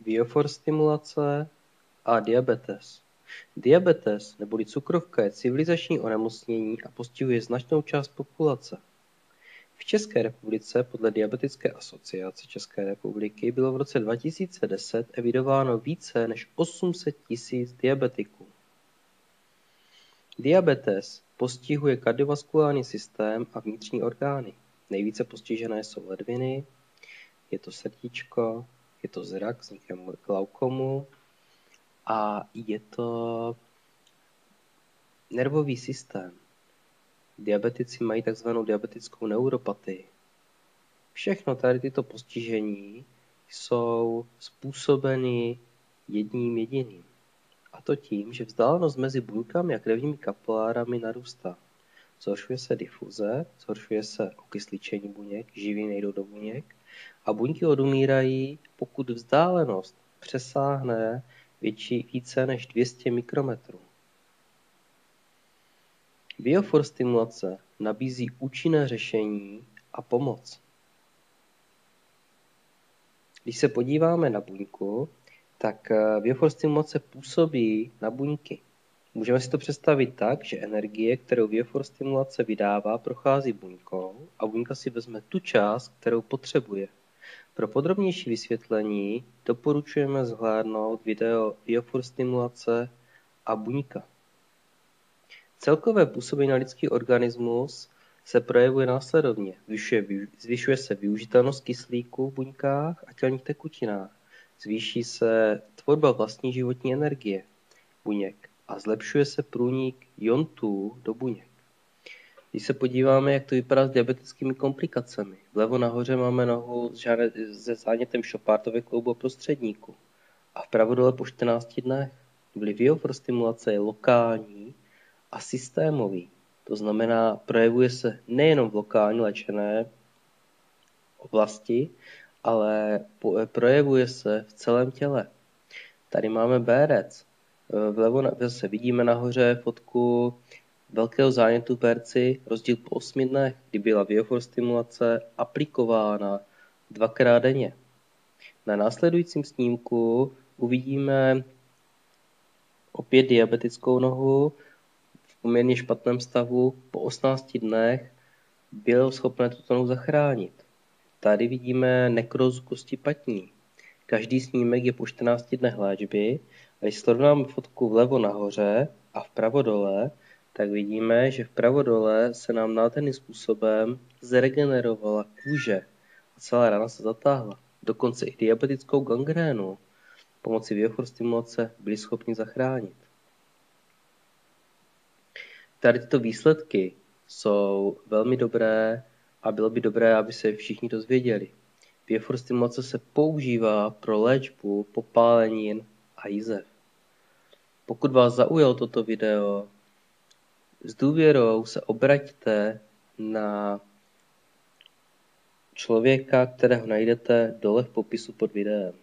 Biofor stimulace a diabetes. Diabetes neboli cukrovka je civilizační onemocnění a postihuje značnou část populace. V České republice podle Diabetické asociace České republiky bylo v roce 2010 evidováno více než 800 000 diabetiků. Diabetes postihuje kardiovaskulární systém a vnitřní orgány. Nejvíce postižené jsou ledviny, je to srdíčko, je to zrak, vznikem glaukomu a je to nervový systém. Diabetici mají takzvanou diabetickou neuropatii. Všechno tady tyto postižení jsou způsobeny jedním jediným. A to tím, že vzdálenost mezi buňkami a krevními kapilárami narůstá. Zhoršuje se difuze, zhoršuje se okysličení buněk, živiny nejdou do buněk a buňky odumírají, pokud vzdálenost přesáhne více než 200 mikrometrů. Biofor stimulace nabízí účinné řešení a pomoc. Když se podíváme na buňku, tak biofor stimulace působí na buňky. Můžeme si to představit tak, že energie, kterou biofor stimulace vydává, prochází buňkou a buňka si vezme tu část, kterou potřebuje. Pro podrobnější vysvětlení doporučujeme zhlédnout video biofor stimulace a buňka. Celkové působení na lidský organismus se projevuje následovně. Zvyšuje se využitelnost kyslíku v buňkách a tělních tekutinách. Zvýší se tvorba vlastní životní energie buněk a zlepšuje se průnik iontů do buněk. Když se podíváme, jak to vypadá s diabetickými komplikacemi. Vlevo nahoře máme nohu se zánětem Chopardovy kloubu prostředníku a vpravo dole po 14 dnech. Vliv biofor stimulace je lokální a systémový. To znamená, projevuje se nejenom v lokálně léčené oblasti, ale projevuje se v celém těle. Tady máme bérec. Vlevo zase vidíme nahoře fotku velkého zánětu perci, rozdíl po 8 dnech, kdy byla biofor stimulace aplikována 2krát denně. Na následujícím snímku uvidíme opět diabetickou nohu v poměrně špatném stavu. Po 18 dnech bylo schopné tuto nohu zachránit. Tady vidíme nekrózu kosti patní. Každý snímek je po 14 dnech léčby. A když srovnáme fotku vlevo nahoře a vpravo dole, tak vidíme, že vpravo dole se nám nádherným způsobem zregenerovala kůže a celá rana se zatáhla. Dokonce i diabetickou gangrénu pomocí biofor stimulace byli schopni zachránit. Tady tyto výsledky jsou velmi dobré a bylo by dobré, aby se všichni dozvěděli. Biofor stimulace se používá pro léčbu popálenin a jizev. Pokud vás zaujalo toto video, s důvěrou se obraťte na člověka, kterého najdete dole v popisu pod videem.